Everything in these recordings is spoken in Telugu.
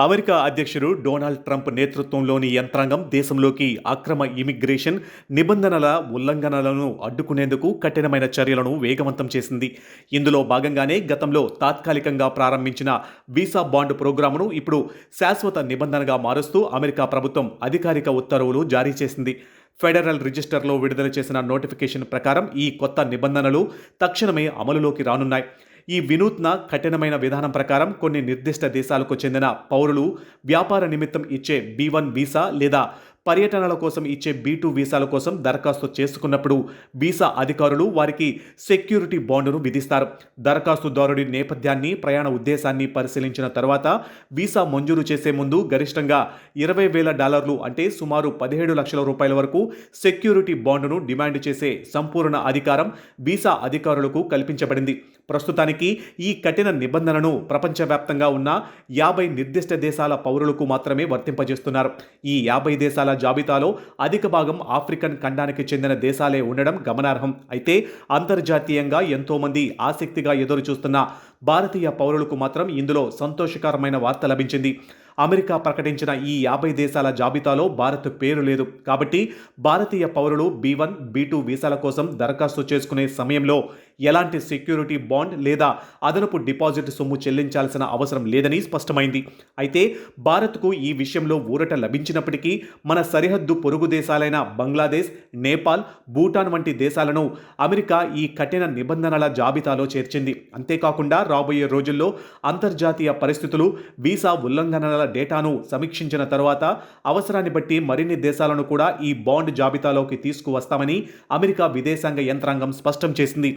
అమెరికా అధ్యక్షుడు డొనాల్డ్ ట్రంప్ నేతృత్వంలోని యంత్రాంగం దేశంలోకి అక్రమ ఇమిగ్రేషన్ నిబంధనల ఉల్లంఘనలను అడ్డుకునేందుకు కఠినమైన చర్యలను వేగవంతం చేసింది. ఇందులో భాగంగానే గతంలో తాత్కాలికంగా ప్రారంభించిన వీసా బాండ్ ప్రోగ్రామును ఇప్పుడు శాశ్వత నిబంధనగా మారుస్తూ అమెరికా ప్రభుత్వం అధికారిక ఉత్తర్వులు జారీ చేసింది. ఫెడరల్ రిజిస్టర్లో విడుదల చేసిన నోటిఫికేషన్ ప్రకారం ఈ కొత్త నిబంధనలు తక్షణమే అమలులోకి రానున్నాయి. ఈ వినూత్న కఠినమైన విధానం ప్రకారం కొన్ని నిర్దిష్ట దేశాలకు చెందిన పౌరులు వ్యాపార నిమిత్తం ఇచ్చే B1 వీసా లేదా పర్యటనల కోసం ఇచ్చే B2 వీసాల కోసం దరఖాస్తు చేసుకున్నప్పుడు వీసా అధికారులు వారికి సెక్యూరిటీ బాండును విధిస్తారు. దరఖాస్తుదారుడి నేపథ్యాన్ని, ప్రయాణ ఉద్దేశాన్ని పరిశీలించిన తర్వాత వీసా మంజూరు చేసే ముందు గరిష్టంగా $20,000 అంటే సుమారు 17 లక్షల రూపాయల వరకు సెక్యూరిటీ బాండును డిమాండ్ చేసే సంపూర్ణ అధికారం వీసా అధికారులకు కల్పించబడింది. ప్రస్తుతానికి ఈ కఠిన నిబంధనను ప్రపంచవ్యాప్తంగా ఉన్న 50 నిర్దిష్ట దేశాల పౌరులకు మాత్రమే వర్తింపజేస్తున్నారు. ఈ 50 దేశాల జాబితాలో అధిక భాగం ఆఫ్రికన్ ఖండానికి చెందిన దేశాలే ఉండడం గమనార్హం. అయితే అంతర్జాతీయంగా ఎంతోమంది ఆసక్తిగా ఎదురు చూస్తున్న భారతీయ పౌరులకు మాత్రం ఇందులో సంతోషకరమైన వార్త లభించింది. అమెరికా ప్రకటించిన ఈ 50 దేశాల జాబితాలో భారత్ పేరు లేదు. కాబట్టి భారతీయ పౌరులు B1, B2 వీసాల కోసం దరఖాస్తు చేసుకునే సమయంలో ఎలాంటి సెక్యూరిటీ బాండ్ లేదా అదనపు డిపాజిట్ సొమ్ము చెల్లించాల్సిన అవసరం లేదని స్పష్టమైంది. అయితే భారత్కు ఈ విషయంలో ఊరట లభించినప్పటికీ మన సరిహద్దు పొరుగు దేశాలైన బంగ్లాదేశ్, నేపాల్, భూటాన్ వంటి దేశాలను అమెరికా ఈ కఠిన నిబంధనల జాబితాలో చేర్చింది. అంతేకాకుండా రాబోయే రోజుల్లో అంతర్జాతీయ పరిస్థితులు, వీసా ఉల్లంఘనల డేటాను సమీక్షించిన తర్వాత అవసరాన్ని బట్టి మరిన్ని దేశాలను కూడా ఈ బాండ్ జాబితాలోకి తీసుకువస్తామని అమెరికా విదేశాంగ యంత్రాంగం స్పష్టం చేసింది.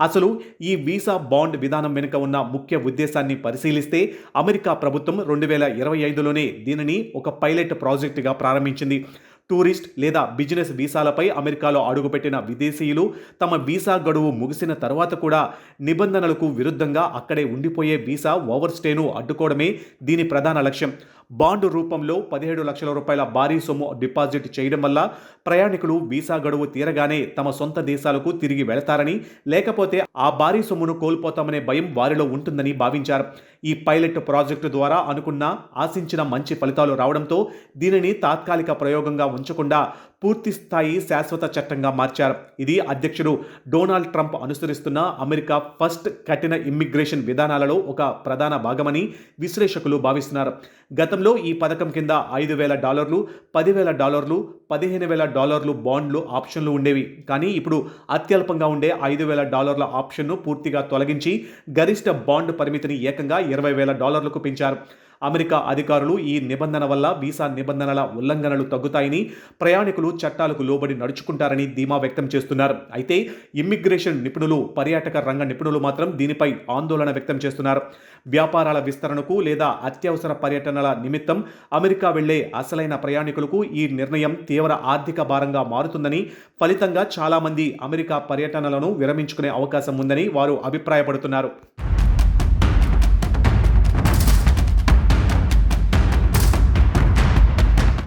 అసలు ఈ వీసా బాండ్ విధానం వెనుక ఉన్న ముఖ్య ఉద్దేశాన్ని పరిశీలిస్తే అమెరికా ప్రభుత్వం 2025లోనే దీనిని ఒక పైలట్ ప్రాజెక్టుగా ప్రారంభించింది. టూరిస్ట్ లేదా బిజినెస్ వీసాలపై అమెరికాలో అడుగుపెట్టిన విదేశీయులు తమ వీసా గడువు ముగిసిన తర్వాత కూడా నిబంధనలకు విరుద్ధంగా అక్కడే ఉండిపోయే వీసా ఓవర్స్టేను అడ్డుకోవడమే దీని ప్రధాన లక్ష్యం. బాండ్ రూపంలో 17 లక్షల రూపాయల భారీ సొమ్ము డిపాజిట్ చేయడం వల్ల ప్రయాణికులు వీసా గడువు తీరగానే తమ సొంత దేశాలకు తిరిగి వెళతారని, లేకపోతే ఆ భారీ సొమ్మును కోల్పోతామనే భయం వారిలో ఉంటుందని భావించారు. ఈ పైలట్ ప్రాజెక్టు ద్వారా ఆశించిన మంచి ఫలితాలు రావడంతో దీనిని తాత్కాలిక ప్రయోగంగా ఉంచకుండా పూర్తి స్థాయి శాశ్వత చట్టంగా మార్చారు. ఇది అధ్యక్షుడు డొనాల్డ్ ట్రంప్ అనుసరిస్తున్న అమెరికా ఫస్ట్ కఠిన ఇమ్మిగ్రేషన్ విధానాలలో ఒక ప్రధాన భాగమని విశ్లేషకులు భావిస్తున్నారు. గతంలో ఈ పథకం కింద $5,000, $10,000, $15,000 బాండ్లు ఆప్షన్లు ఉండేవి. కానీ ఇప్పుడు అత్యల్పంగా ఉండే $5,000 ఆప్షన్ను పూర్తిగా తొలగించి గరిష్ట బాండ్ పరిమితిని ఏకంగా $20,000కు పెంచారు. అమెరికా అధికారులు ఈ నిబంధన వల్ల వీసా నిబంధనల ఉల్లంఘనలు తగ్గుతాయని, ప్రయాణికులు చట్టాలకు లోబడి నడుచుకుంటారని ధీమా వ్యక్తం చేస్తున్నారు. అయితే ఇమ్మిగ్రేషన్ నిపుణులు, పర్యాటక రంగ నిపుణులు మాత్రం దీనిపై ఆందోళన వ్యక్తం చేస్తున్నారు. వ్యాపారాల విస్తరణకు లేదా అత్యవసర పర్యటనల నిమిత్తం అమెరికా వెళ్లే అసలైన ప్రయాణికులకు ఈ నిర్ణయం తీవ్ర ఆర్థిక భారంగా మారుతుందని, ఫలితంగా చాలామంది అమెరికా పర్యటనలను విరమించుకునే అవకాశం ఉందని వారు అభిప్రాయపడుతున్నారు.